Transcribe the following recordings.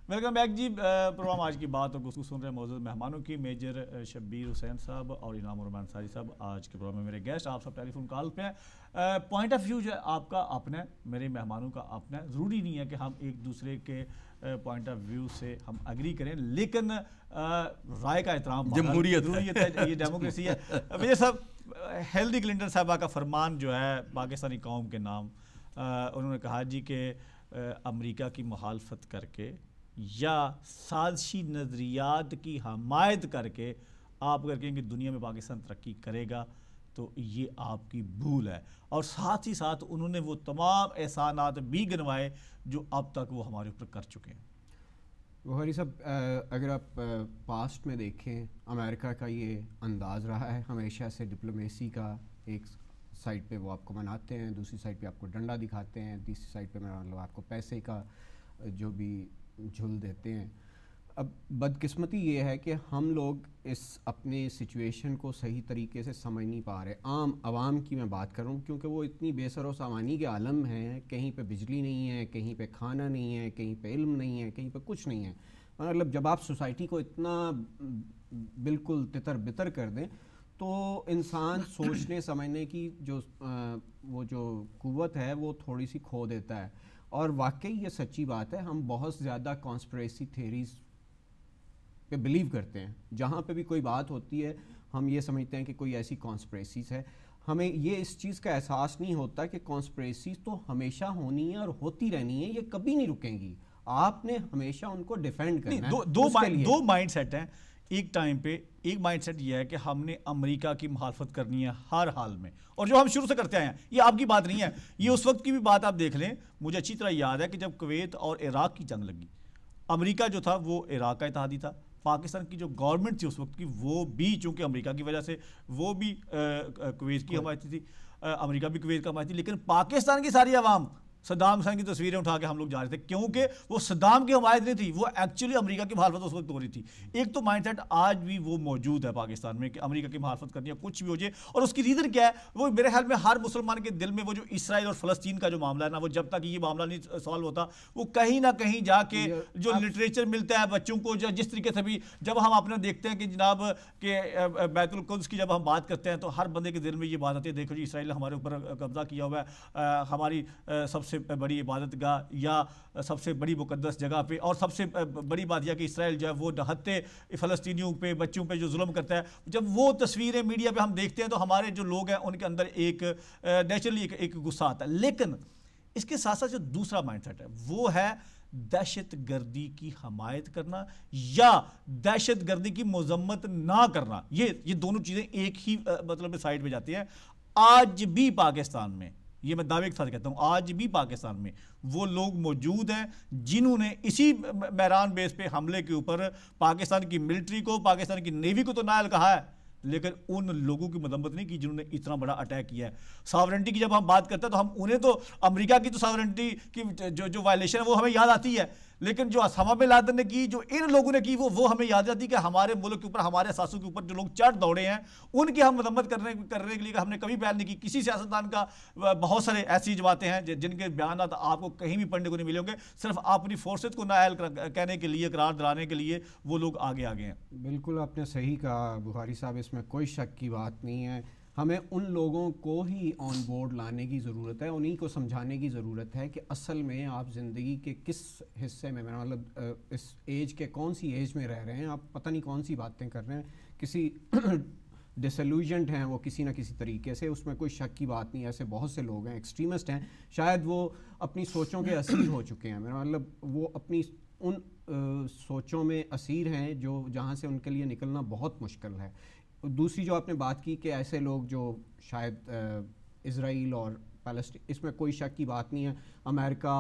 Welcome back جی. Programme آج کی بات اور گفتگو سن رہے ہیں موجود مہمانوں کی. میجر شبیر حسین صاحب اور انعام الرحمان انصاری صاحب آج کے پروگرام میں میرے گیسٹ. آپ سب ٹیلی فون کال پہ ہیں. پوائنٹ آف ویو جو ہے آپ کا اپنا ہے, میرے مہمانوں کا اپنا ہے. ضروری نہیں ہے کہ ہم ایک دوسرے کے پوائنٹ آف ویو سے ہم اگری کریں, لیکن رائے کا احترام جمہوریت ہے, یہ ڈیموکریسی ہے. وجہ صاحب, ہیلری کلنٹن صاحبہ کا فرمان جو ہے پاکستانی قوم کے نام, انہوں نے کہا جی کہ امریکہ کی مخالفت کر کے یا سازشی نظریات کی حمایت کر کے آپ اگر کہیں کہ دنیا میں پاکستان ترقی کرے گا تو یہ آپ کی بھول ہے. اور ساتھ ہی ساتھ انہوں نے وہ تمام احسانات بھی گنوائے جو اب تک وہ ہمارے اوپر کر چکے ہیں. بخاری صاحب, اگر آپ پاسٹ میں دیکھیں, امریکہ کا یہ انداز رہا ہے ہمیشہ سے ڈپلومیسی کا. ایک سائڈ پہ وہ آپ کو مناتے ہیں, دوسری سائڈ پہ آپ کو ڈنڈا دکھاتے ہیں, تیسری سائڈ پہ آپ کو پیسے کا جو بھی جھل دیتے ہیں. اب بدقسمتی یہ ہے کہ ہم لوگ اس اپنے سچویشن کو صحیح طریقے سے سمجھ نہیں پا رہے. عام عوام کی میں بات کروں, کیونکہ وہ اتنی بے سر و سامانی کے عالم ہیں, کہیں پہ بجلی نہیں ہے, کہیں پہ کھانا نہیں ہے, کہیں پہ علم نہیں ہے, کہیں پہ کچھ نہیں ہے. مطلب جب آپ سوسائٹی کو اتنا بالکل تتر بتر کر دیں تو انسان سوچنے سمجھنے کی جو قوت ہے وہ تھوڑی سی کھو دیتا ہے. اور واقعی یہ سچی بات ہے, ہم بہت زیادہ کانسپریسی تھیریز پہ بلیو کرتے ہیں. جہاں پہ بھی کوئی بات ہوتی ہے ہم یہ سمجھتے ہیں کہ کوئی ایسی کانسپریسیز ہے. ہمیں یہ اس چیز کا احساس نہیں ہوتا کہ کانسپریسیز تو ہمیشہ ہونی ہے اور ہوتی رہنی ہے, یہ کبھی نہیں رکیں گی. آپ نے ہمیشہ ان کو ڈیفینڈ کرنا ہے. دو مائنڈ سیٹ ہیں ایک ٹائم پہ. ایک مائنڈ سیٹ یہ ہے کہ ہم نے امریکہ کی مخالفت کرنی ہے ہر حال میں, اور جو ہم شروع سے کرتے آئے ہیں, یہ آپ کی بات نہیں ہے, یہ اس وقت کی بھی بات آپ دیکھ لیں. مجھے اچھی طرح یاد ہے کہ جب کویت اور عراق کی جنگ لگی, امریکہ جو تھا وہ عراق کا اتحادی تھا, پاکستان کی جو گورنمنٹ تھی اس وقت کی وہ بھی چونکہ امریکہ کی وجہ سے وہ بھی کویت کی حمایتی تھی, امریکہ بھی کویت کا حمایتی. لیکن پاکستان کی ساری عوام صدام حسین کی تصویریں اٹھا کے ہم لوگ جا رہے تھے, کیونکہ وہ صدام کی حمایت نہیں تھی, وہ ایکچولی امریکہ کی مخالفت اس وقت ہو رہی تھی. ایک تو مائنڈ سیٹ آج بھی وہ موجود ہے پاکستان میں کہ امریکہ کی مخالفت کرنی ہے کچھ بھی ہو جائے. اور اس کی ریزن کیا ہے, وہ میرے خیال میں ہر مسلمان کے دل میں وہ جو اسرائیل اور فلسطین کا جو معاملہ ہے نا, وہ جب تک یہ معاملہ نہیں سالو ہوتا, وہ کہیں نہ کہیں جا کے جو لٹریچر ملتا ہے بچوں کو, جس طریقے سے بھی جب ہم اپنا دیکھتے ہیں کہ جناب کہ بیت القدس کی جب ہم بات کرتے ہیں تو ہر بندے کے دل میں یہ بات آتی ہے, دیکھو جی اسرائیل نے ہمارے اوپر قبضہ کیا ہوا ہے, ہماری سب سے بڑی عبادت گاہ یا سب سے بڑی مقدس جگہ پہ, اور سب سے بڑی بات یہ کہ اسرائیل جو ہے وہ نہتے فلسطینیوں پہ بچوں پہ جو ظلم کرتا ہے. جب وہ تصویریں میڈیا پہ ہم دیکھتے ہیں تو ہمارے جو لوگ ہیں ان کے اندر ایک نیچرلی ایک غصہ آتا ہے. لیکن اس کے ساتھ ساتھ جو دوسرا مائنڈ سیٹ ہے وہ ہے دہشت گردی کی حمایت کرنا یا دہشت گردی کی مذمت نہ کرنا. یہ دونوں چیزیں ایک ہی مطلب سائڈ پہ جاتی ہیں. آج بھی پاکستان میں, یہ میں دعوے کے ساتھ کہتا ہوں, آج بھی پاکستان میں وہ لوگ موجود ہیں جنہوں نے اسی میران بیس پہ حملے کے اوپر پاکستان کی ملٹری کو, پاکستان کی نیوی کو تو نائل کہا ہے, لیکن ان لوگوں کی مذمت نہیں کی جنہوں نے اتنا بڑا اٹیک کیا ہے. ساورنٹی کی جب ہم بات کرتے ہیں تو ہم انہیں تو امریکہ کی تو ساورنٹی کی جو وائلیشن ہے وہ ہمیں یاد آتی ہے, لیکن جو اسامہ بن لادن نے کی, جو ان لوگوں نے کی, وہ ہمیں یاد آتی ہے کہ ہمارے ملک کے اوپر, ہمارے اثاثوں کے اوپر جو لوگ چڑھ دوڑے ہیں ان کی ہم مذمت کرنے کے لیے ہم نے کبھی بیان نہیں کی. کسی سیاستدان کا بہت سارے ایسی جماعتیں ہیں جن کے بیانات آپ کو کہیں بھی پڑھنے کو نہیں ملیں گے, صرف اپنی فورسز کو نااہل کہنے کے لیے, قرار دلانے کے لیے وہ لوگ آگے ہیں. بالکل آپ نے صحیح کہا بخاری صاحب, اس میں کوئی شک کی بات نہیں ہے. ہمیں ان لوگوں کو ہی آن بورڈ لانے کی ضرورت ہے, انہی کو سمجھانے کی ضرورت ہے کہ اصل میں آپ زندگی کے کس حصے میں, مطلب اس ایج کے کون سی ایج میں رہ رہے ہیں, آپ پتہ نہیں کون سی باتیں کر رہے ہیں, کسی ڈسلیوژنڈ ہیں وہ کسی نہ کسی طریقے سے, اس میں کوئی شک کی بات نہیں. ایسے بہت سے لوگ ہیں, ایکسٹریمسٹ ہیں, شاید وہ اپنی سوچوں کے اسیر ہو چکے ہیں, میرا مطلب وہ اپنی ان سوچوں میں اسیر ہیں جہاں سے ان کے لیے نکلنا بہت مشکل ہے. دوسری جو آپ نے بات کی کہ ایسے لوگ جو شاید اسرائیل اور فلسطین, اس میں کوئی شک کی بات نہیں ہے. امریکہ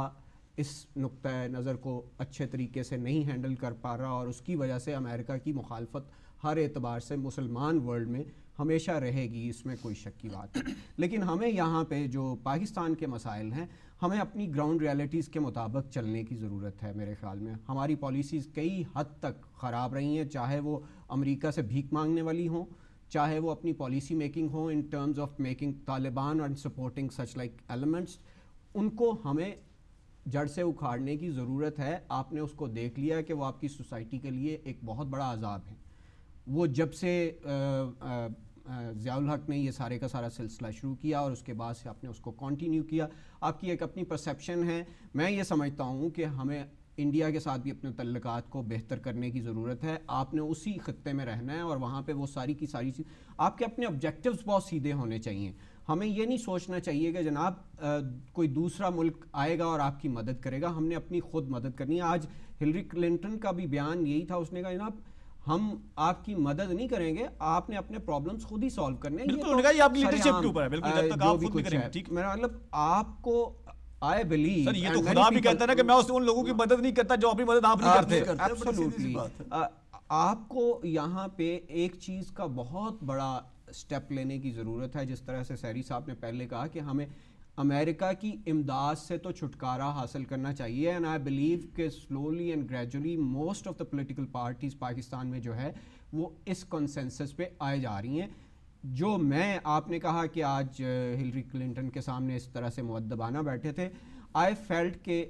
اس نقطۂ نظر کو اچھے طریقے سے نہیں ہینڈل کر پا رہا, اور اس کی وجہ سے امریکہ کی مخالفت ہر اعتبار سے مسلمان ورلڈ میں ہمیشہ رہے گی, اس میں کوئی شک کی بات نہیں. لیکن ہمیں یہاں پہ جو پاکستان کے مسائل ہیں, ہمیں اپنی گراؤنڈ ریالٹیز کے مطابق چلنے کی ضرورت ہے. میرے خیال میں ہماری پالیسیز کئی حد تک خراب رہی ہیں, چاہے وہ امریکہ سے بھیک مانگنے والی ہوں, چاہے وہ اپنی پالیسی میکنگ ہو in terms of making Taliban and supporting such like elements. ان کو ہمیں جڑ سے اکھاڑنے کی ضرورت ہے. آپ نے اس کو دیکھ لیا کہ وہ آپ کی سوسائٹی کے لیے ایک بہت بڑا عذاب ہے. وہ جب سے ضیاء الحق نے یہ سارے کا سارا سلسلہ شروع کیا اور اس کے بعد سے آپ نے اس کو کنٹینیو کیا, آپ کی ایک اپنی پرسیپشن ہے. میں یہ سمجھتا ہوں کہ ہمیں انڈیا کے ساتھ بھی اپنے تعلقات کو بہتر کرنے کی ضرورت ہے. آپ نے اسی خطے میں رہنا ہے اور وہاں پہ وہ ساری کی ساری چیز, آپ کے اپنے آبجیکٹیوز بہت سیدھے ہونے چاہیے. ہمیں یہ نہیں سوچنا چاہیے کہ جناب کوئی دوسرا ملک آئے گا اور آپ کی مدد کرے گا. ہم نے اپنی خود مدد کرنی ہے. آج ہلری کلنٹن کا بھی بیان یہی تھا, اس نے کہا جناب ہم آپ کی مدد نہیں کریں گے, آپ نے اپنے پرابلمز خود ہی سالو کرنے ہیں. بالکل یہ آپ کی لیڈرشپ کے اوپر ہے, بالکل جب تک آپ خود بھی کریں گے. ٹھیک, میرا مطلب آپ کو I believe سر یہ تو خدا بھی کہتا ہے نا کہ میں ان لوگوں کی مدد نہیں کرتا جو اپنی مدد آپ نہیں کرتے. Absolutely. آپ کو یہاں پہ ایک چیز کا بہت بڑا سٹیپ لینے کی ضرورت ہے, جس طرح سے سیری صاحب نے پہلے کہا کہ ہمیں امریکہ کی امداد سے تو چھٹکارا حاصل کرنا چاہیے. اینڈ آئی بلیو کہ slowly and gradually most of the political parties Pakistan میں جو ہے وہ اس کنسنسس پہ آئے جا رہی ہیں. جو میں آپ نے کہا کہ آج ہلری کلنٹن کے سامنے اس طرح سے مؤدبانہ بیٹھے تھے, آئی فیلٹ کہ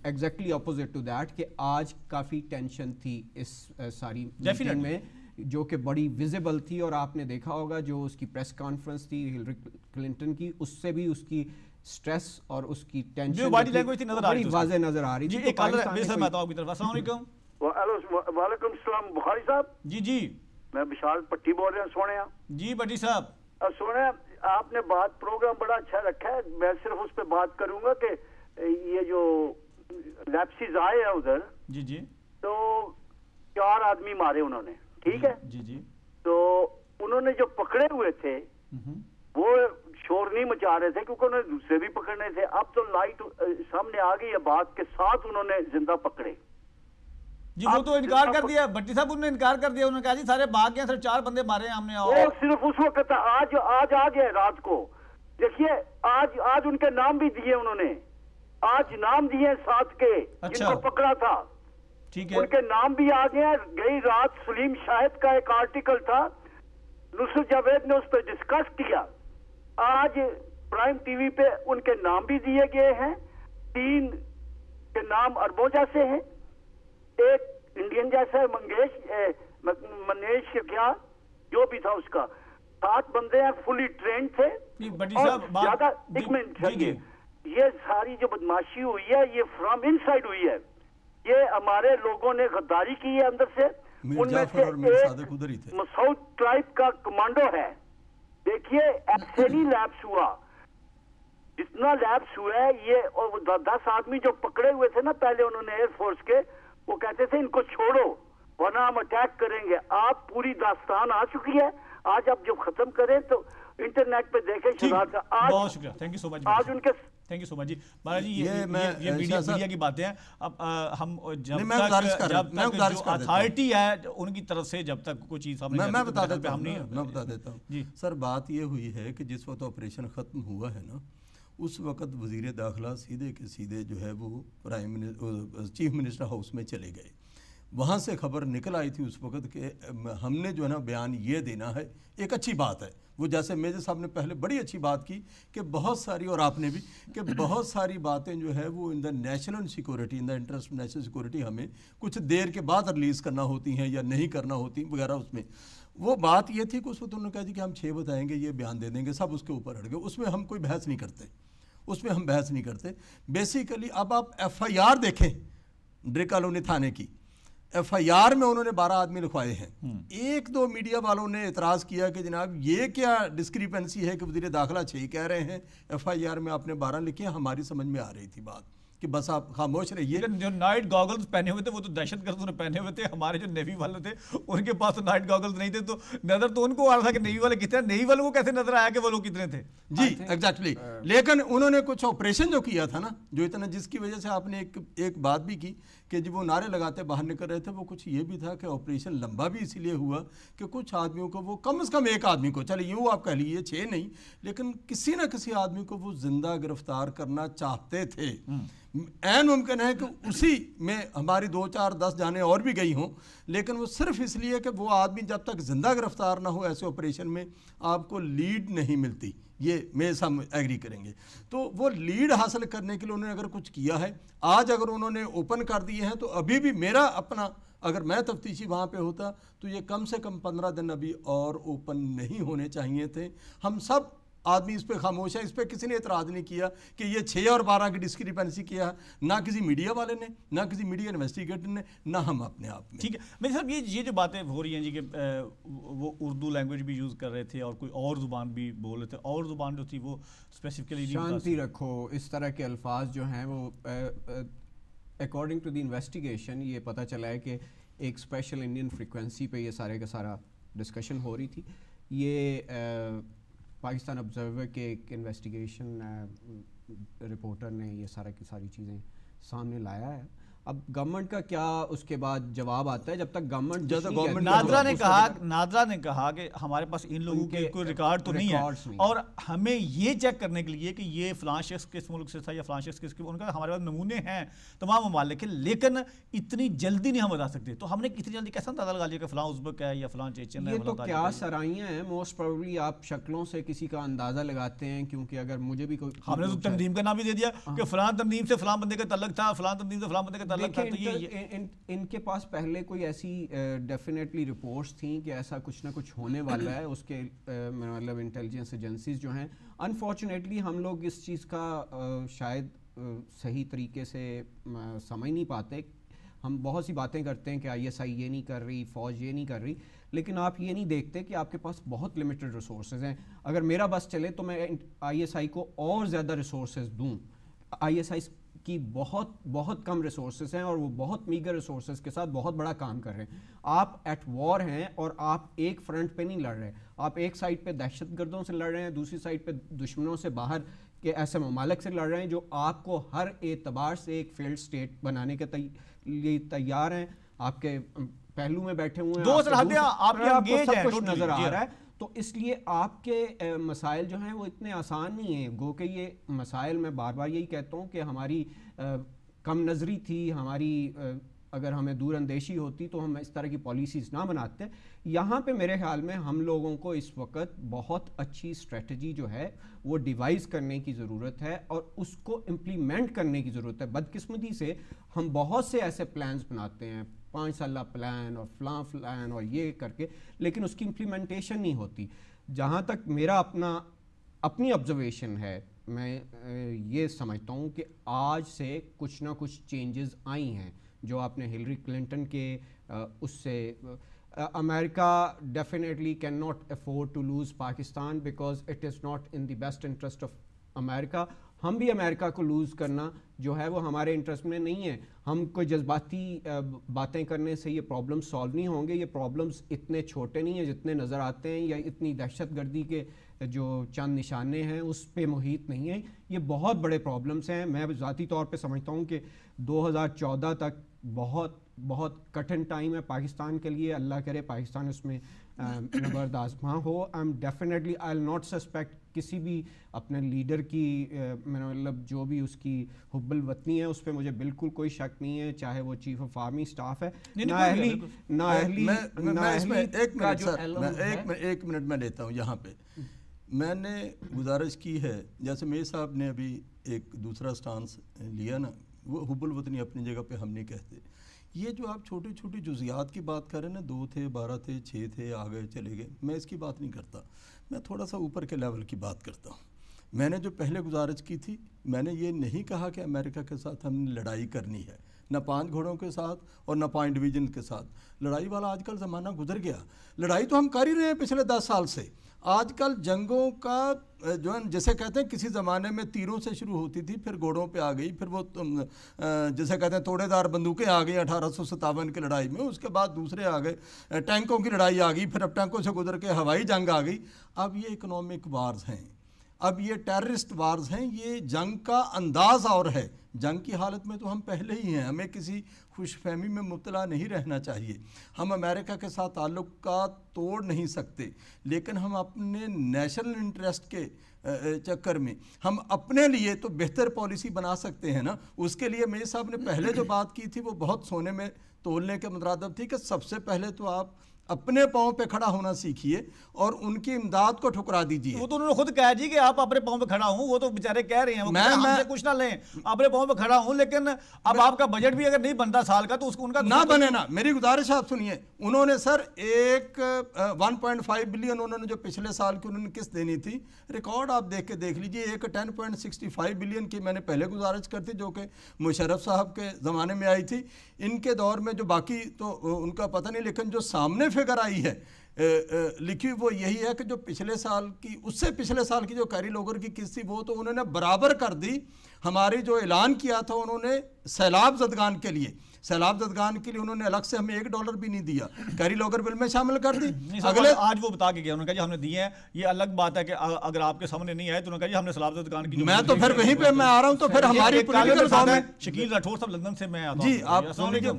ایگزیکٹلی اپوزٹ ٹو دیٹ کہ آج کافی ٹینشن تھی اس ساری میٹنگ میں جو کہ بڑی ویزیبل تھی. اور آپ نے دیکھا ہوگا جو اس کی پریس کانفرنس تھی ہلری کلنٹن کی, اس سے بھی اس کی سٹریس اور اس کی ٹینشن بڑی واضح نظر آ رہی تھی. السلام علیکم. وعلیکم السلام بخاری صاحب. جی جی میں بشار پٹی بول رہا ہوں. سونے جی بٹی صاحب, سونے آپ نے بات پروگرام بڑا اچھا رکھا ہے. میں صرف اس پہ بات کروں گا کہ یہ جو لیپسیز آئے ہیں ادھر, جی جی, تو 4 آدمی مارے انہوں نے, ٹھیک ہے. جی جی, تو انہوں نے جو پکڑے ہوئے تھے وہ شور نہیں مچا رہے تھے کیونکہ انہوں نے دوسرے بھی پکڑنے تھے. اب تو لائٹ سامنے آ گئی ہے بات کے ساتھ انہوں نے زندہ پکڑے. جی وہ تو انکار کر دیا بٹی صاحب, انہوں نے انکار کر دیا. انہوں نے کہا جی سارے بھاگ گئے, صرف 4 بندے مارے ہیں ہم نے. وہ صرف اس وقت آج آ گیا رات کو. دیکھیے آج ان کے نام بھی دیے انہوں نے, آج نام دیے 7 کے جن کو پکڑا تھا, ٹھیک ہے, ان کے نام بھی آ گئے. گئی رات سلیم شاہد کا ایک آرٹیکل تھا, نصرت جاوید نے اس پہ ڈسکس کیا. آج پرائم ٹی وی پہ ان کے نام بھی دیے گئے ہیں. 3 کے نام اربوجا سے ہیں, ایک انڈین جیسا ہے منیش کیا جو بھی تھا اس کا. 7 بندے ہیں, فلی ٹرینڈ تھے. زیادہ ایک منٹ, یہ ساری جو بدماشی ہوئی ہے یہ فرام ان سائڈ ہوئی ہے. یہ ہمارے لوگوں نے غداری کی ہے اندر سے. ان میں سے ایک مسعود ٹرائب کا کمانڈو ہے. دیکھیے ایسے نہیں لیپس ہوا جتنا لیپس ہوا ہے یہ 10 آدمی جو پکڑے ہوئے تھے نا پہلے انہوں نے ایئر فورس کے, وہ کہتے تھے ان کو چھوڑو ورنہ ہم اٹیک کریں گے. آپ پوری داستان آ چکی ہے. آج آپ جب ختم کریں تو انٹرنیٹ پہ دیکھیں. بہت شکریہ, تھینک یو سو مچ. آج ان کے تھینک یو سو مچ جی. مہاراج جی یہ میڈیا کی باتیں ہیں. اب ہم جب تک جو اتھارٹی ہے ان کی طرف سے جب تک کوئی چیز ہم میں بتا دیتا ہوں سر. بات یہ ہوئی ہے کہ جس وقت آپریشن ختم ہوا ہے نا, اس وقت وزیر داخلہ سیدھے کے سیدھے جو ہے وہ چیف منسٹر ہاؤس میں چلے گئے. وہاں سے خبر نکل آئی تھی اس وقت کہ ہم نے جو ہے نا بیان یہ دینا ہے. ایک اچھی بات ہے وہ, جیسے میجر صاحب نے پہلے بڑی اچھی بات کی کہ بہت ساری, اور آپ نے بھی, کہ بہت ساری باتیں جو ہے وہ in the national security, in the interest national security ہمیں کچھ دیر کے بعد ریلیز کرنا ہوتی ہیں یا نہیں کرنا ہوتی وغیرہ. اس میں وہ بات یہ تھی کہ اس وقت انہوں نے کہا تھی کہ ہم 6 بتائیں گے, یہ بیان دے دیں گے, سب اس کے اوپر ہٹ گئے. اس میں ہم کوئی بحث نہیں کرتے, اس میں ہم بحث نہیں کرتے. بیسیکلی اب آپ FIR دیکھیں ڈرے کالونی تھانے کی, FIR میں انہوں نے 12 آدمی لکھوائے ہیں. 1-2 میڈیا والوں نے اعتراض کیا کہ جناب یہ کیا ڈسکریپنسی ہے کہ وزیر داخلہ 6 کہہ رہے ہیں, FIR میں آپ نے 12 لکھے ہیں. ہماری سمجھ میں آ رہی تھی بات کہ بس آپ خاموش رہیے. جو نائٹ گاگلز پہنے ہوئے تھے وہ تو دہشت گرد نے پہنے ہوئے تھے. ہمارے جو نیوی والے تھے ان کے پاس تو نائٹ گاگلز نہیں تھے, تو نظر تو ان کو آ رہا تھا کہ نیوی والے کتنے, نیوی والوں کو کیسے نظر آیا کہ وہ لوگ کتنے تھے. جی ایگزیکٹلی. لیکن انہوں نے کچھ آپریشن جو کیا تھا نا, جو اتنا, جس کی وجہ سے آپ نے ایک بات بھی کی کہ جب وہ نعرے لگاتے باہر نکل رہے تھے, وہ کچھ یہ بھی تھا کہ آپریشن لمبا بھی اسی لیے ہوا کہ کچھ آدمیوں کو وہ کم از کم ایک آدمی کو, چلے یوں آپ کہہ لیجیے 6 نہیں, لیکن کسی نہ کسی آدمی کو وہ زندہ گرفتار کرنا چاہتے تھے. عین ممکن ہے کہ اسی میں ہماری 2 4 10 جانیں اور بھی گئی ہوں، لیکن وہ صرف اس لیے کہ وہ آدمی جب تک زندہ گرفتار نہ ہو ایسے آپریشن میں آپ کو لیڈ نہیں ملتی، یہ میز ہم ایگری کریں گے۔ تو وہ لیڈ حاصل کرنے کے لیے انہوں نے اگر کچھ کیا ہے، آج اگر انہوں نے اوپن کر دیے ہیں، تو ابھی بھی میرا اپنا، اگر میں تفتیشی وہاں پہ ہوتا تو یہ کم سے کم 15 دن ابھی اور اوپن نہیں ہونے چاہیے تھے۔ ہم سب آدمی اس پہ خاموش ہے، اس پہ کسی نے اعتراض نہیں کیا کہ یہ 6 اور 12 کی ڈسکریپنسی کیا ہے، نہ کسی میڈیا والے نے، نہ کسی میڈیا انویسٹیگیٹر نے، نہ ہم اپنے آپ میں۔ ٹھیک ہے میرے صاحب، یہ جو باتیں ہو رہی ہیں جی کہ وہ اردو لینگویج بھی یوز کر رہے تھے اور کوئی اور زبان بھی بول رہے تھے، اور زبان جو تھی وہ اسپیسیفکلی شانتی رکھو، اس طرح کے الفاظ جو ہیں وہ اکارڈنگ ٹو دی انویسٹیگیشن یہ پتہ چلا ہے کہ ایک اسپیشل انڈین فریکوینسی پہ یہ سارے کا سارا ڈسکشن ہو رہی تھی۔ یہ پاکستان آبزرور کے ایک انویسٹیگیشن رپورٹر نے یہ کی ساری چیزیں سامنے لایا ہے۔ اب گورنمنٹ کا کیا اس کے بعد جواب آتا ہے؟ جب تک گورنمنٹ نادرا نے کہا کہ ہمارے پاس ان لوگوں کے کوئی ریکارڈ تو نہیں ہے، اور ہمیں یہ چیک کرنے کے لیے کہ یہ فلاں شخص کس ملک سے تھا یا فلاں شخص کس، ان کا ہمارے پاس نمونے ہیں تمام ممالک کے، لیکن اتنی جلدی نہیں ہم بتا سکتے۔ تو ہم نے اتنی جلدی کیسا اندازہ لگا لیا کہ فلاں ازبک ہے یا فلاں چیچن ہے؟ یہ تو کیا سرائیاں ہیں، موسٹ پروبلی آپ شکلوں سے کسی کا اندازہ لگاتے ہیں، کیونکہ اگر مجھے بھی کوئی، ہم نے تو تنظیم کا نام بھی دے دیا کہ فلاں تنظیم سے فلاں بندے کا تعلق تھا، فلاں تنظیم سے فلاں بندے کا تعلق تھا۔ تو یہ ان کے پاس پہلے کوئی ایسی ڈیفینیٹلی رپورٹس تھیں کہ ایسا کچھ نہ کچھ ہونے والا ہے، اس کے مطلب انٹیلیجنس ایجنسیز جو ہیں، انفارچونیٹلی ہم لوگ اس چیز کا شاید صحیح طریقے سے سمجھ نہیں پاتے۔ ہم بہت سی باتیں کرتے ہیں کہ ISI یہ نہیں کر رہی، فوج یہ نہیں کر رہی، لیکن آپ یہ نہیں دیکھتے کہ آپ کے پاس بہت لمیٹڈ ریسورسز ہیں۔ اگر میرا بس چلے تو میں ISI کو اور زیادہ ریسورسز دوں۔ ISI کی بہت کم ریسورسز ہیں اور وہ بہت میگر ریسورسز کے ساتھ بہت بڑا کام کر رہے ہیں۔ آپ ایٹ وار ہیں اور آپ ایک فرنٹ پہ نہیں لڑ رہے، آپ ایک سائڈ پہ دہشت گردوں سے لڑ رہے ہیں، دوسری سائڈ پہ دشمنوں سے باہر کے ایسے ممالک سے لڑ رہے ہیں جو آپ کو ہر اعتبار سے ایک فیلڈ اسٹیٹ بنانے کے لیے تیار ہیں، آپ کے پہلو میں بیٹھے ہوئے ہیں، آپ کو سب کچھ نظر آ رہا ہے۔ تو اس لیے آپ کے مسائل جو ہیں وہ اتنے آسان نہیں ہیں۔ گو کہ یہ مسائل، میں بار بار یہی کہتا ہوں کہ ہماری کم نظری تھی، ہماری اگر ہمیں دور اندیشی ہوتی تو ہم اس طرح کی پالیسیز نہ بناتے۔ یہاں پہ میرے خیال میں ہم لوگوں کو اس وقت بہت اچھی اسٹریٹجی جو ہے وہ ڈیوائز کرنے کی ضرورت ہے اور اس کو امپلیمنٹ کرنے کی ضرورت ہے۔ بدقسمتی سے ہم بہت سے ایسے پلانز بناتے ہیں، 5 سالہ پلان اور فلاں پلان اور یہ کر کے، لیکن اس کی امپلیمنٹیشن نہیں ہوتی۔ جہاں تک میرا اپنی آبزرویشن ہے، میں یہ سمجھتا ہوں کہ آج سے کچھ نہ کچھ چینجز آئی ہیں، جو آپ نے ہلری کلنٹن کے اس سے America definitely can not afford to lose Pakistan because it is not in the best interest of America. ہم بھی امریکہ کو لوز کرنا جو ہے وہ ہمارے انٹرسٹ میں نہیں ہے۔ ہم کوئی جذباتی باتیں کرنے سے یہ پرابلمس سالو نہیں ہوں گے۔ یہ پرابلمس اتنے چھوٹے نہیں ہیں جتنے نظر آتے ہیں، یا اتنی دہشت گردی کے جو چند نشانے ہیں اس پہ محیط نہیں ہیں، یہ بہت بڑے پرابلمس ہیں۔ میں ذاتی طور پہ سمجھتا ہوں کہ 2014 تک بہت کٹھن ٹائم ہے پاکستان کے لیے۔ اللہ کرے پاکستان اس میں نبرد آزما ہو۔ Definitely I will not suspect کسی بھی اپنے لیڈر کی، مطلب جو بھی اس کی حب الوطنی ہے اس پہ مجھے بالکل کوئی شک نہیں ہے، چاہے وہ چیف آف آرمی اسٹاف ہے، ایک منٹ میں لیتا ہوں یہاں پہ۔ میں نے گزارش کی ہے، جیسے میرے صاحب نے ابھی ایک دوسرا سٹانس لیا نا، وہ حب الوطنی اپنی جگہ پہ ہم نہیں کہتے۔ یہ جو آپ چھوٹی چھوٹی جزیات کی بات کر رہے ہیں نا، 2 تھے، 12 تھے، 6 تھے، آ گئے چلے گئے، میں اس کی بات نہیں کرتا۔ میں تھوڑا سا اوپر کے لیول کی بات کرتا ہوں۔ میں نے جو پہلے گزارش کی تھی، میں نے یہ نہیں کہا کہ امریکہ کے ساتھ ہم نے لڑائی کرنی ہے، نہ 5 گھوڑوں کے ساتھ اور نہ 5 ڈویژن کے ساتھ۔ لڑائی والا آج کل زمانہ گزر گیا۔ لڑائی تو ہم کر ہی رہے ہیں پچھلے 10 سال سے۔ آج کل جنگوں کا جو ہے جیسے کہتے ہیں کسی زمانے میں تیروں سے شروع ہوتی تھی، پھر گھوڑوں پہ آ گئی، پھر وہ جیسے کہتے ہیں توڑے دار بندوقیں آ گئی 1857 کی لڑائی میں، اس کے بعد دوسرے آ گئے، ٹینکوں کی لڑائی آ گئی، پھر اب ٹینکوں سے گزر کے ہوائی جنگ آ گئی۔ اب یہ اکنامک وارز ہیں۔ اب یہ ٹیررسٹ وارز ہیں، یہ جنگ کا انداز اور ہے. جنگ کی حالت میں تو ہم پہلے ہی ہیں، ہمیں کسی خوش فہمی میں مبتلا نہیں رہنا چاہیے. ہم امریکہ کے ساتھ تعلقات توڑ نہیں سکتے، لیکن ہم اپنے نیشنل انٹرسٹ کے چکر میں ہم اپنے لیے تو بہتر پالیسی بنا سکتے ہیں نا. اس کے لیے میرے صاحب نے پہلے جو بات کی تھی وہ بہت سونے میں تولنے کے مترادف تھی کہ سب سے پہلے تو آپ اپنے پاؤں پہ کھڑا ہونا سیکھیے اور ان کی امداد کو ٹھکرا دیجیے. وہ تو انہوں نے خود کہا جی کہ آپ اپنے پاؤں پہ کھڑا ہوں، وہ تو بیچارے کہہ رہے ہیں وہ ہم سے کچھ نہ لیں، اپنے پاؤں پہ کھڑا ہوں. لیکن اب آپ کا بجٹ بھی اگر نہیں بنتا سال کا تو اس کو ان کا نہ بنے نا. میری گزارش آپ سنیے، انہوں نے سر 1.5 بلین انہوں نے جو پچھلے سال کی انہوں نے قسط دینی تھی، ریکارڈ آپ دیکھ کے دیکھ لیجئے. ایک 10.65 بلین کی میں نے پہلے گزارش کرتی جو کہ مشرف صاحب کے زمانے میں آئی تھی. ان کے دور میں جو باقی تو ان کا پتہ نہیں، لیکن جو سامنے فگر آئی ہے لکھی وہ یہی ہے کہ جو پچھلے سال کی، اس سے پچھلے سال کی جو کیری لوگر کی قسط تھی وہ تو انہوں نے برابر کر دی. ہماری جو اعلان کیا تھا انہوں نے سیلاب زدگان کے لیے انہوں نے الگ سے ہمیں $1 بھی نہیں دیا، کیری لوگر بل میں شامل کر دی. اگلے آج وہ بتا کے گیا، انہوں نے کہا جی ہم نے دیے ہیں. یہ الگ بات ہے کہ اگر آپ کے سامنے نہیں آئے تو انہوں نے کہا جی ہم نے سیلاب زدگان کی، میں تو پھر وہیں پہ میں آ رہا ہوں. تو پھر ہماری پولیٹیکل فارم ہے. شکیل راٹھور صاحب لندن سے میں آتا ہوں. جی آپ السلام علیکم.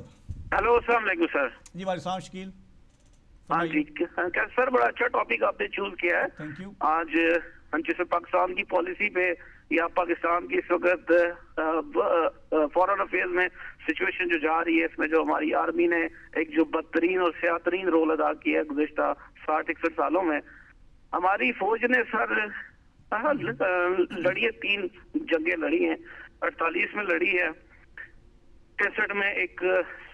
ہیلو السلام علیکم سر. جی وعلیکم السلام شکیل. ہاں جی سر، بڑا اچھا ٹاپک آپ نے چوز کیا ہے. Thank you. آج جیسے پاکستان کی پالیسی پہ یا پاکستان کی اس وقت فورن افیئرز میں سچویشن جو جا رہی ہے، اس میں جو ہماری آرمی نے ایک جو بدترین اور سیاہ ترین رول ادا کیا ہے گزشتہ 60-61 سالوں میں، ہماری فوج نے سر لڑی ہے، 3 جنگیں لڑی ہیں. 48 میں لڑی ہے، 63 میں ایک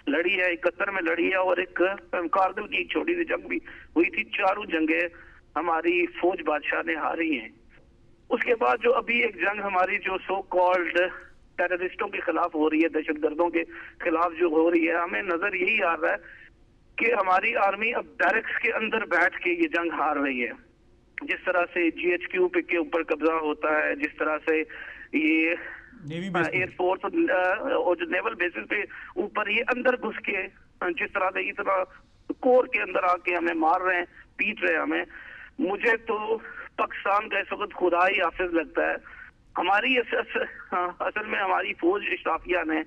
لڑی ہے، 71 میں لڑی ہے، اور ایک کارگل کی ایک چھوٹی سی جنگ بھی ہوئی تھی. 4 جنگیں ہماری فوج بادشاہ نے ہاری ہیں. اس کے بعد جو ابھی ایک جنگ ہماری جو سو کالڈ ٹیررسٹوں کے خلاف ہو رہی ہے، دہشت گردوں کے خلاف جو ہو رہی ہے، ہمیں نظر یہی آ رہا ہے کہ ہماری آرمی اب بیرکس کے اندر بیٹھ کے یہ جنگ ہار رہی ہے. جس طرح سے GHQ کے اوپر قبضہ ہوتا ہے، جس طرح سے یہ ایئر فورس اور جو نیول بیسز پہ اوپر یہ اندر گھس کے جس طرح سے اتنا کور کے اندر آ کے ہمیں مار رہے ہیں، پیٹ رہے ہیں ہمیں، مجھے تو پاکستان کا اس وقت خدا ہی حافظ لگتا ہے. ہماری اصل میں ہماری فوج اشرافیہ نے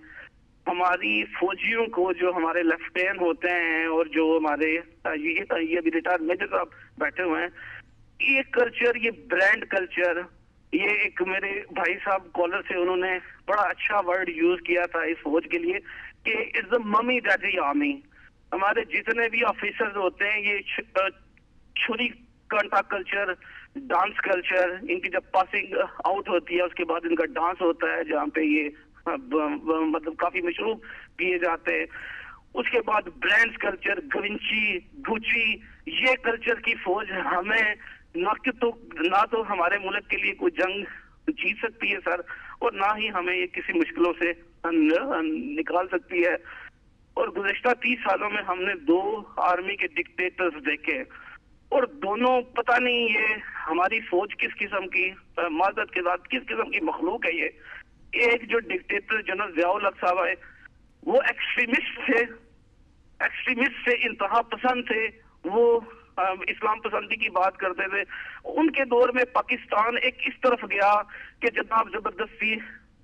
ہماری فوجیوں کو، جو ہمارے لیفٹیننٹ ہوتے ہیں اور جو ہمارے یہ ابھی ریٹائرڈ میجر صاحب بیٹھے ہوئے ہیں، یہ کلچر، یہ برانڈ کلچر، یہ ایک میرے بھائی صاحب کالر سے انہوں نے بڑا اچھا ورڈ یوز کیا تھا اس فوج کے لیے کہ it's the mummy that the army. ہمارے جتنے بھی آفیسرز ہوتے ہیں یہ چھری کانٹا کلچر، ڈانس کلچر، ان کی جب پاسنگ آؤٹ ہوتی ہے اس کے بعد ان کا ڈانس ہوتا ہے جہاں پہ یہ مطلب کافی مشروب پیے جاتے ہیں. اس کے بعد برانڈز کلچر، گوینچی، گوچی، یہ کلچر کی فوج ہمیں نہ تو ہمارے ملک کے لیے کوئی جنگ جیت سکتی ہے سر، اور نہ ہی ہمیں یہ کسی مشکلوں سے نکال سکتی ہے. اور گزشتہ 30 سالوں میں ہم نے 2 آرمی کے ڈکٹیٹرز دیکھے، اور دونوں پتہ نہیں یہ ہماری فوج کس قسم کی معذرت کے ساتھ کس قسم کی مخلوق ہے. یہ ایک جو ڈکٹیٹر جنرل ضیاء الحق صاحب ہے، وہ ایکسٹریمسٹ سے انتہا پسند تھے، وہ اسلام پسندی کی بات کرتے تھے. ان کے دور میں پاکستان ایک اس طرف گیا کہ جناب زبردستی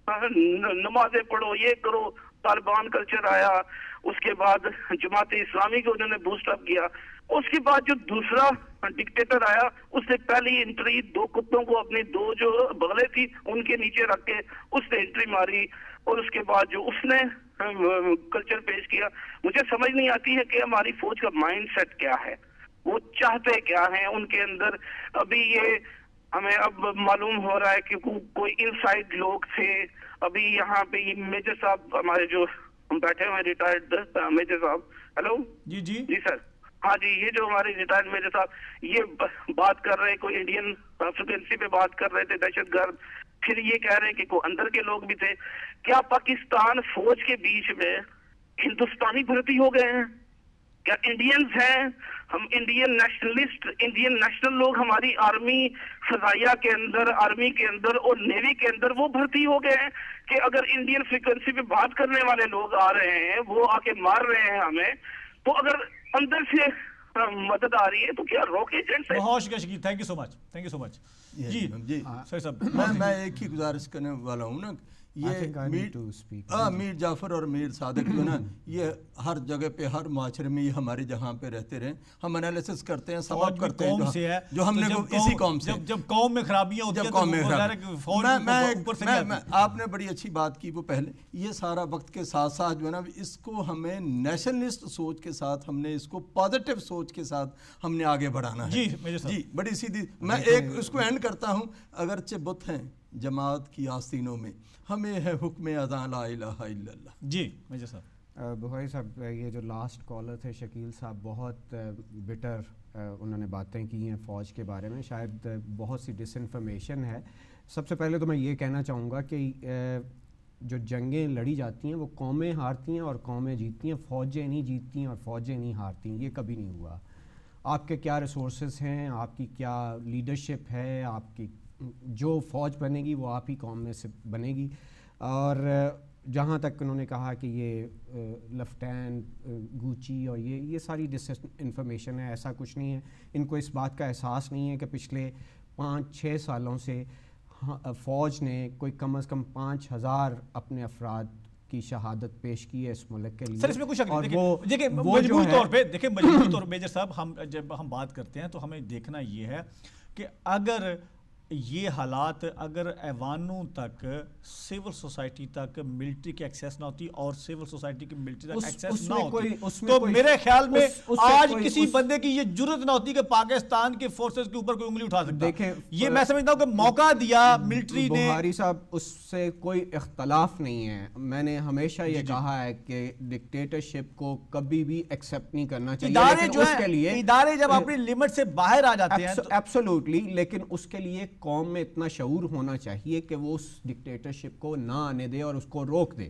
نمازیں پڑھو، یہ کرو، طالبان کلچر آیا. اس کے بعد جماعت اسلامی کو انہوں نے بوسٹ اپ کیا. اس کے بعد جو دوسرا ڈکٹیٹر آیا، اس نے پہلی انٹری 2 کتوں کو اپنی 2 جو بغلیں تھی ان کے نیچے رکھ کے اس نے انٹری ماری. اور اس کے بعد جو اس نے کلچر پیش کیا، مجھے سمجھ نہیں آتی ہے کہ ہماری فوج کا مائنڈ سیٹ کیا ہے، وہ چاہتے کیا ہیں ان کے اندر. ابھی یہ ہمیں اب معلوم ہو رہا ہے کہ کوئی انسائڈ لوگ تھے. ابھی یہاں پہ یہ میجر صاحب ہمارے جو بیٹھے ہوئے ریٹائرڈ میجر صاحب، ہیلو جی سر، ہاں جی، یہ جو ہمارے ریٹائرڈ میجر صاحب یہ بات کر رہے، کوئی انڈین فریکوینسی پہ بات کر رہے تھے دہشت گرد، پھر یہ کہہ رہے ہیں کہ کوئی اندر کے لوگ بھی تھے. کیا پاکستان فوج کے بیچ میں ہندوستانی بھرتی ہو گئے ہیں؟ کیا انڈینز ہیں ہم؟ انڈین نیشنلسٹ، انڈین نیشنل لوگ ہماری آرمی فضائیہ کے اندر، آرمی کے اندر اور نیوی کے اندر وہ بھرتی ہو گئے ہیں کہ اگر انڈین فریکوینسی پہ بات کرنے والے لوگ آ رہے ہیں، وہ آ کے مار رہے ہیں ہمیں، تو اگر اندر سے مدد آ رہی ہے تو کیا روک ایجنٹ سے؟ بہت شکریہ شکیل، تھینک یو سو مچ. جی جی سر صاحب میں ایک ہی گزارش کرنے والا ہوں نا، یہ میر جعفر اور میر صادق جو نا یہ ہر جگہ پہ ہر معاشرے میں یہ ہمارے جہاں پہ رہتے رہے، ہم انالیسس کرتے ہیں، سبق کرتے ہیں جو ہم نے اسی قوم سے، جب قوم میں خرابیاں ہوتی ہیں تو آپ نے بڑی اچھی بات کی وہ پہلے، یہ سارا وقت کے ساتھ ساتھ جو ہے نا اس کو ہمیں نیشنلسٹ سوچ کے ساتھ، ہم نے اس کو پازیٹیو سوچ کے ساتھ ہم نے آگے بڑھانا ہے. جی بڑی سیدھی میں ایک اس کو اینڈ کرتا ہوں، اگرچہ بت ہیں جماعت کی آستینوں میں، ہمیں ہے حکم اذاں لا الہ الا اللہ. جی میجر صاحب. بخاری صاحب یہ جو لاسٹ کالر تھے شکیل صاحب، بہت بٹر انہوں نے باتیں کی ہیں فوج کے بارے میں، شاید بہت سی ڈس انفارمیشن ہے. سب سے پہلے تو میں یہ کہنا چاہوں گا کہ جو جنگیں لڑی جاتی ہیں وہ قومیں ہارتی ہیں اور قومیں جیتتی ہیں، فوجیں نہیں جیتتی ہیں اور فوجیں نہیں ہارتی ہیں، یہ کبھی نہیں ہوا. آپ کے کیا ریسورسز ہیں، آپ کی کیا لیڈرشپ ہے، آپ کی جو فوج بنے گی وہ آپ ہی قوم میں سے بنے گی. اور جہاں تک انہوں نے کہا کہ یہ لیفٹینٹ گوچی اور یہ ساری ڈس انفارمیشن ہے، ایسا کچھ نہیں ہے. ان کو اس بات کا احساس نہیں ہے کہ پچھلے 5-6 سالوں سے فوج نے کوئی کم از کم 5000 اپنے افراد کی شہادت پیش کی ہے اس ملک کے لیے. سر اس میں کچھ شک نہیں. دیکھیں مجموعی طور پہ میجر صاحب جب ہم بات کرتے ہیں تو ہمیں دیکھنا یہ ہے کہ اگر یہ حالات اگر ایوانوں تک، سول سوسائٹی تک ملٹری کی ایکسیس نہ ہوتی اور سول سوسائٹی کی ملٹری تک ایکسیس نہ ہوتی تو میرے خیال میں آج کسی بندے کی یہ جرت نہ ہوتی کہ پاکستان کے فورسز کے اوپر کوئی انگلی اٹھا سکتا. یہ میں سمجھتا ہوں کہ موقع دیا ملٹری نے. بخاری صاحب اس سے کوئی اختلاف نہیں ہے، میں نے ہمیشہ یہ کہا ہے کہ ڈکٹیٹرشپ کو کبھی بھی ایکسیپٹ نہیں کرنا چاہیے. ادارے جب اپنی لمٹ سے باہر آ جاتے ہیں ایبسولوٹلی، لیکن اس کے لیے قوم میں اتنا شعور ہونا چاہیے کہ وہ اس ڈکٹیٹرشپ کو نہ آنے دے اور اس کو روک دے.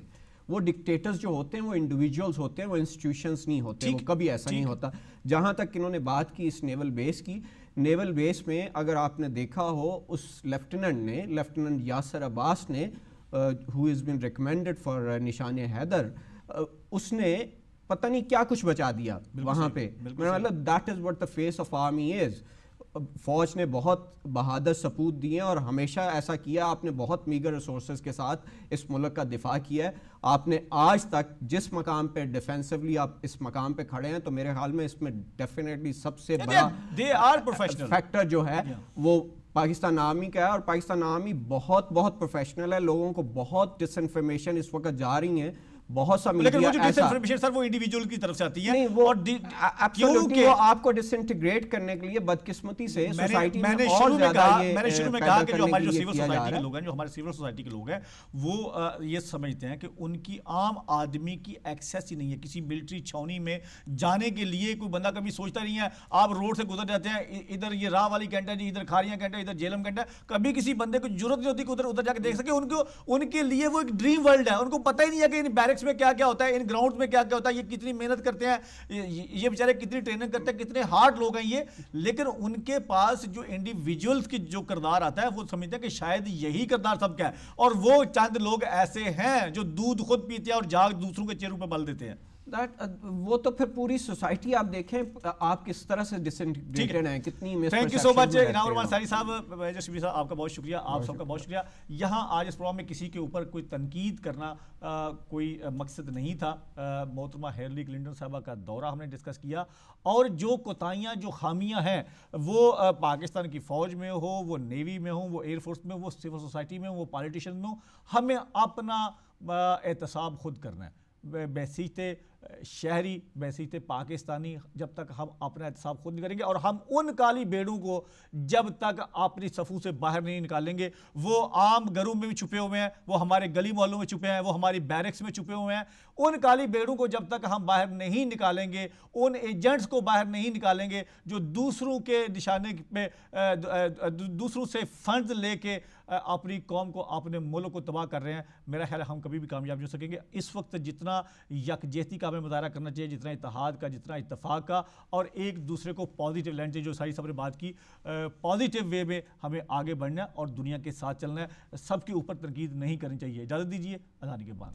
وہ ڈکٹیٹرز جو ہوتے ہیں وہ انڈیویجولز ہوتے ہیں، وہ انسٹیٹیوشنز نہیں ہوتے، وہ کبھی ایسا نہیں ہوتا. جہاں تک انہوں نے بات کی اس نیول بیس کی، نیول بیس میں اگر آپ نے دیکھا ہو اس لیفٹیننٹ یاسر عباس نے who has been recommended for نشان حیدر، اس نے پتہ نہیں کیا کچھ بچا دیا وہاں پہ. مطلب that is what the face of army is. فوج نے بہت بہادر سپوت دیے اور ہمیشہ ایسا کیا. آپ نے بہت میگر ریسورسز کے ساتھ اس ملک کا دفاع کیا ہے. آپ نے آج تک جس مقام پہ ڈیفینسولی آپ اس مقام پہ کھڑے ہیں، تو میرے خیال میں اس میں ڈیفینیٹلی سب سے بڑا فیکٹر جو ہے وہ پاکستان آرمی کا ہے. اور پاکستان آرمی بہت پروفیشنل ہے. لوگوں کو بہت ڈس انفارمیشن اس وقت جا رہی ہیں، بہت سا میڈیا، لیکن وہ جو ڈس انفارمیشن سر وہ انڈیویجول کی طرف سے آتی ہے. وہ ایبسولوٹلی وہ آپ کو ڈس انٹیگریٹ کرنے کے لیے بدقسمتی سے سوسائٹی میں اور زیادہ میں نے شروع میں کہا کہ جو ہماری جو سول سوسائٹی کے لوگ ہیں، جو ہمارے سول سوسائٹی کے لوگ ہیں، وہ یہ سمجھتے ہیں کہ ان کی عام آدمی کی ایکسیس ہی نہیں ہے کسی ملٹری چھاؤنی میں جانے کے لیے. کوئی بندہ کبھی سوچتا نہیں ہے. آپ روڈ سے گزر جاتے ہیں، ادھر یہ راہ والی کینٹ ہے جی، ادھر کھاریاں کینٹ ہے، ادھر جیلم کینٹ ہے. کبھی کسی بندے کو ضرورت نہیں ہوتی کہ ادھر جا کے دیکھ سکے. ان کے لیے وہ ایک ڈریم ورلڈ ہے. ان کو پتہ ہی نہیں ہے کہ ان بیرکس میں کیا کیا ہوتا ہے، ان گراؤنڈ میں کیا کیا ہوتا ہے، یہ کتنی محنت کرتے ہیں، یہ بیچارے کتنی ٹریننگ کرتے ہیں، کتنے ہارڈ لوگ ہیں یہ. لیکن ان کے پاس جو انڈیویجولز کی جو کردار آتا ہے وہ سمجھتے ہیں کہ شاید یہی کردار سب کا ہے. اور وہ چند لوگ ایسے ہیں جو دودھ خود پیتے ہیں اور جاگ دوسروں کے چہروں پہ بل دیتے ہیں. وہ تو پھر پوری سوسائٹی آپ دیکھیں آپ کس طرح سے ڈسنٹیگریٹڈ ہیں، کتنی تھینک یو سو مچ انعام الرحمان ساری صاحب، میجر شبیر صاحب آپ کا بہت شکریہ، آپ سب کا بہت شکریہ. یہاں آج اس پروگرام میں کسی کے اوپر کوئی تنقید کرنا کوئی مقصد نہیں تھا. محترمہ ہیلری کلنٹن صاحبہ کا دورہ ہم نے ڈسکس کیا، اور جو کوتاہیاں جو خامیاں ہیں وہ پاکستان کی فوج میں ہو، وہ نیوی میں ہو، وہ ایئر فورس میں ہو، وہ سول سوسائٹی میں ہو، وہ پالیٹیشن میں ہو، ہمیں اپنا احتساب خود کرنا ہے. بحیثیت شہری، بحیثیت پاکستانی، جب تک ہم اپنا احتساب خود نہیں کریں گے اور ہم ان کالی بیڑوں کو جب تک اپنی صفوں سے باہر نہیں نکالیں گے، وہ عام گھروں میں بھی چھپے ہوئے ہیں، وہ ہمارے گلی محلوں میں چھپے ہیں، وہ ہماری بیرکس میں چھپے ہوئے ہیں. ان کالی بیڑوں کو جب تک ہم باہر نہیں نکالیں گے، ان ایجنٹس کو باہر نہیں نکالیں گے جو دوسروں کے نشانے پہ دوسروں سے فنڈز لے کے اپنی قوم کو، اپنے ملک کو تباہ کر رہے ہیں، میرا خیال ہے ہم کبھی بھی کامیاب نہیں ہو سکیں گے. اس وقت جتنا یکجہتی کا ہمیں مظاہرہ کرنا چاہیے، جتنا اتحاد کا، جتنا اتفاق کا، اور ایک دوسرے کو پازیٹیو لینڈ چاہیے. جو ساری صاحب نے بات کی، پازیٹیو وے میں ہمیں آگے بڑھنا ہے اور دنیا کے ساتھ چلنا ہے. سب کے اوپر تنقید نہیں کرنی چاہیے. اجازت دیجیے اذان کے بعد.